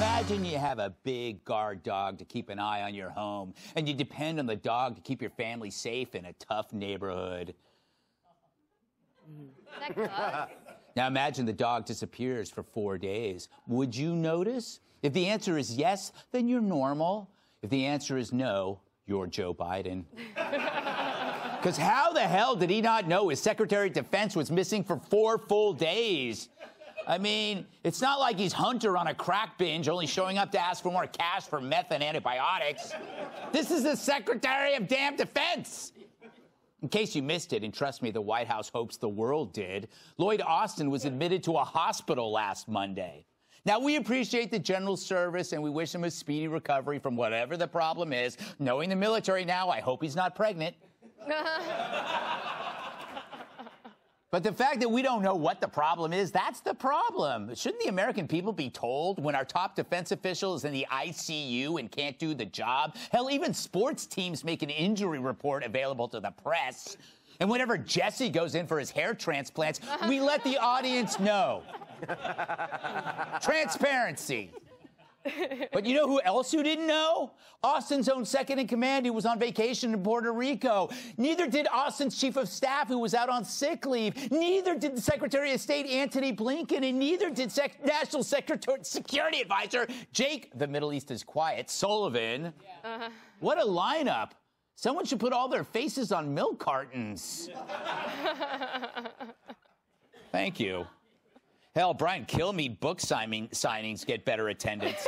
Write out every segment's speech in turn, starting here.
Imagine you have a big guard dog to keep an eye on your home, and you depend on the dog to keep your family safe in a tough neighborhood. That dog? Now imagine the dog disappears for 4 days. Would you notice? If the answer is yes, then you're normal. If the answer is no, you're Joe Biden. Because how the hell did he not know his Secretary of Defense was missing for 4 full days? I mean, it's not like he's Hunter on a crack binge, only showing up to ask for more cash for meth and antibiotics. This is the Secretary of damn Defense. In case you missed it, and trust me, the White House hopes the world did, Lloyd Austin was admitted to a hospital last Monday. Now, we appreciate the General Service, and we wish him a speedy recovery from whatever the problem is. Knowing the military now, I hope he's not pregnant. But the fact that we don't know what the problem is, that's the problem. Shouldn't the American people be told when our top defense official is in the ICU and can't do the job? Hell, even sports teams make an injury report available to the press. And whenever Jesse goes in for his hair transplants, we let the audience know. Transparency. But you know who else who didn't know? Austin's own second-in-command who was on vacation in Puerto Rico. Neither did Austin's chief of staff who was out on sick leave. Neither did the Secretary of State Antony Blinken, and neither did National Security Advisor Jake, the Middle East is quiet, Sullivan. Yeah. What a lineup. Someone should put all their faces on milk cartons. Thank you. Hell, Brian Kilmeade book signings get better attendance.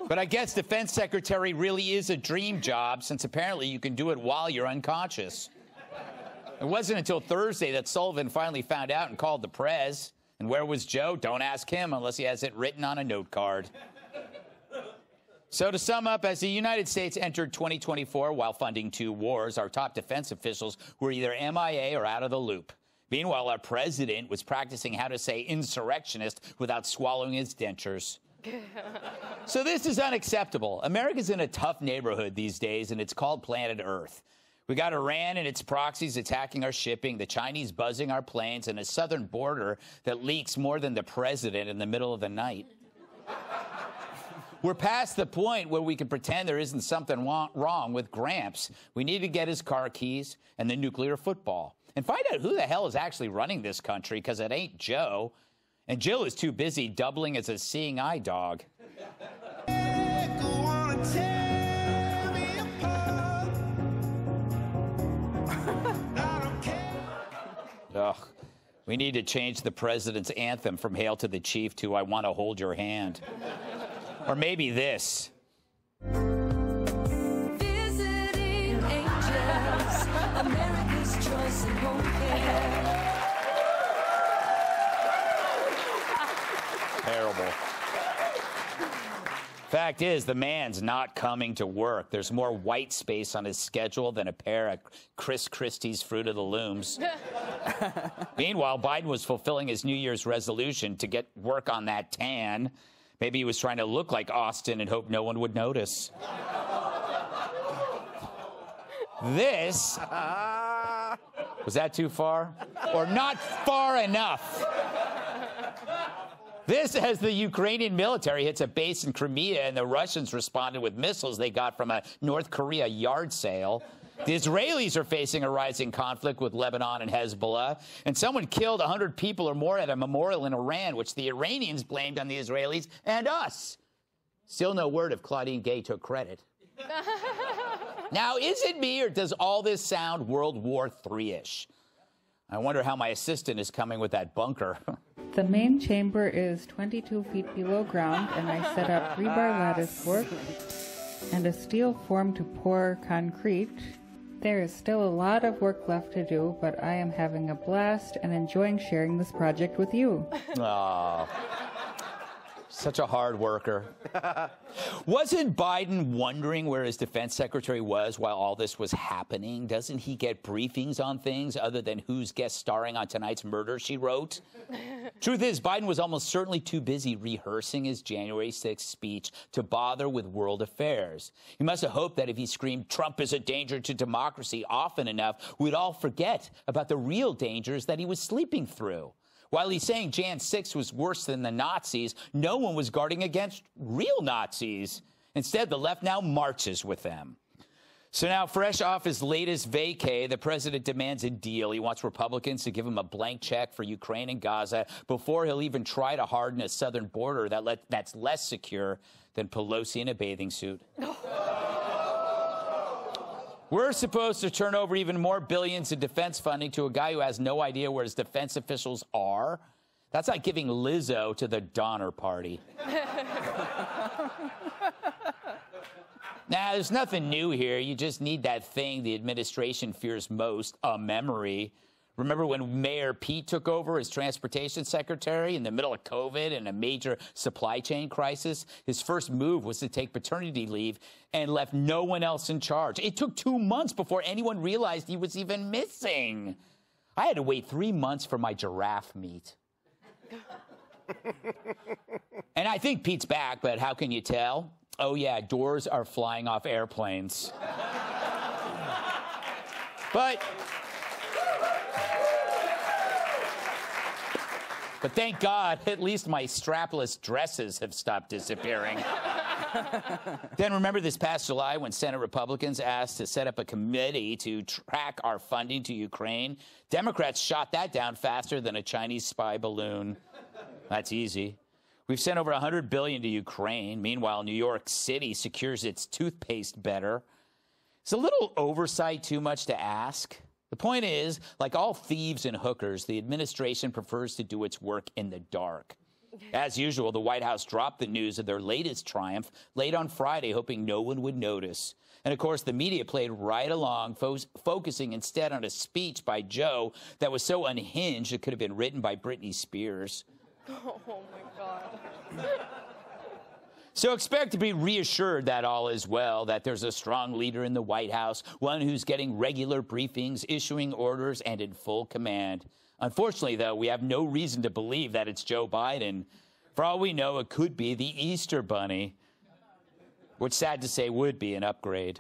But I guess Defense Secretary really is a dream job, since apparently you can do it while you're unconscious. It wasn't until Thursday that Sullivan finally found out and called the press. And where was Joe? Don't ask him unless he has it written on a note card. So to sum up, as the United States entered 2024 while funding 2 wars, our top defense officials were either MIA or out of the loop. Meanwhile, our president was practicing how to say insurrectionist without swallowing his dentures. So this is unacceptable. America's in a tough neighborhood these days, and it's called planet Earth. We got Iran and its proxies attacking our shipping, the Chinese buzzing our planes, and a southern border that leaks more than the president in the middle of the night. We're past the point where we can pretend there isn't something wrong with Gramps. We need to get his car keys and the nuclear football. And find out who the hell is actually running this country, because it ain't Joe. And Jill is too busy doubling as a seeing eye dog. Ugh. We need to change the president's anthem from Hail to the Chief to I Want to Hold Your Hand. Or maybe this. Visiting angels, America's choice in home care. Terrible. Fact is, the man's not coming to work. There's more white space on his schedule than a pair of Chris Christie's Fruit of the Looms. Meanwhile, Biden was fulfilling his New Year's resolution to get work on that tan. Maybe he was trying to look like Austin and hope no one would notice. This... Was that too far? Or not far enough? This as the Ukrainian military hits a base in Crimea and the Russians responded with missiles they got from a North Korea yard sale. The Israelis are facing a rising conflict with Lebanon and Hezbollah. And someone killed 100 people or more at a memorial in Iran, which the Iranians blamed on the Israelis and us. Still no word if Claudine Gay took credit. Now, is it me or does all this sound World War III-ish? I wonder how my assistant is coming with that bunker. The main chamber is 22 feet below ground, and I set up rebar lattice work and a steel form to pour concrete. There is still a lot of work left to do, but I am having a blast and enjoying sharing this project with you. Aww. Such a hard worker. Wasn't Biden wondering where his defense secretary was while all this was happening? Doesn't he get briefings on things other than who's guest starring on tonight's Murder, She Wrote? Truth is, Biden was almost certainly too busy rehearsing his January 6th speech to bother with world affairs. He must have hoped that if he screamed, "Trump is a danger to democracy," often enough, we'd all forget about the real dangers that he was sleeping through. While he's saying Jan 6 was worse than the Nazis, no one was guarding against real Nazis. Instead, the left now marches with them. So now, fresh off his latest vacay, the president demands a deal. He wants Republicans to give him a blank check for Ukraine and Gaza before he'll even try to harden a southern border that's less secure than Pelosi in a bathing suit. We're supposed to turn over even more billions in defense funding to a guy who has no idea where his defense officials are. That's like giving Lizzo to the Donner Party. Now, there's nothing new here. You just need that thing the administration fears most, a memory. Remember when Mayor Pete took over as transportation secretary in the middle of COVID and a major supply chain crisis? His first move was to take paternity leave and left no one else in charge. It took 2 months before anyone realized he was even missing. I had to wait 3 months for my giraffe meet. And I think Pete's back, but how can you tell? Oh, yeah, doors are flying off airplanes. But thank God, at least my strapless dresses have stopped disappearing. Then remember this past July when Senate Republicans asked to set up a committee to track our funding to Ukraine? Democrats shot that down faster than a Chinese spy balloon. That's easy. We've sent over $100 billion to Ukraine. Meanwhile, New York City secures its toothpaste better. Is a little oversight too much to ask? The point is, like all thieves and hookers, the administration prefers to do its work in the dark. As usual, the White House dropped the news of their latest triumph late on Friday, hoping no one would notice. And, of course, the media played right along, focusing instead on a speech by Joe that was so unhinged it could have been written by Britney Spears. Oh, my God. So expect to be reassured that all is well, that there's a strong leader in the White House, one who's getting regular briefings, issuing orders, and in full command. Unfortunately, though, we have no reason to believe that it's Joe Biden. For all we know, it could be the Easter Bunny, which, sad to say, would be an upgrade.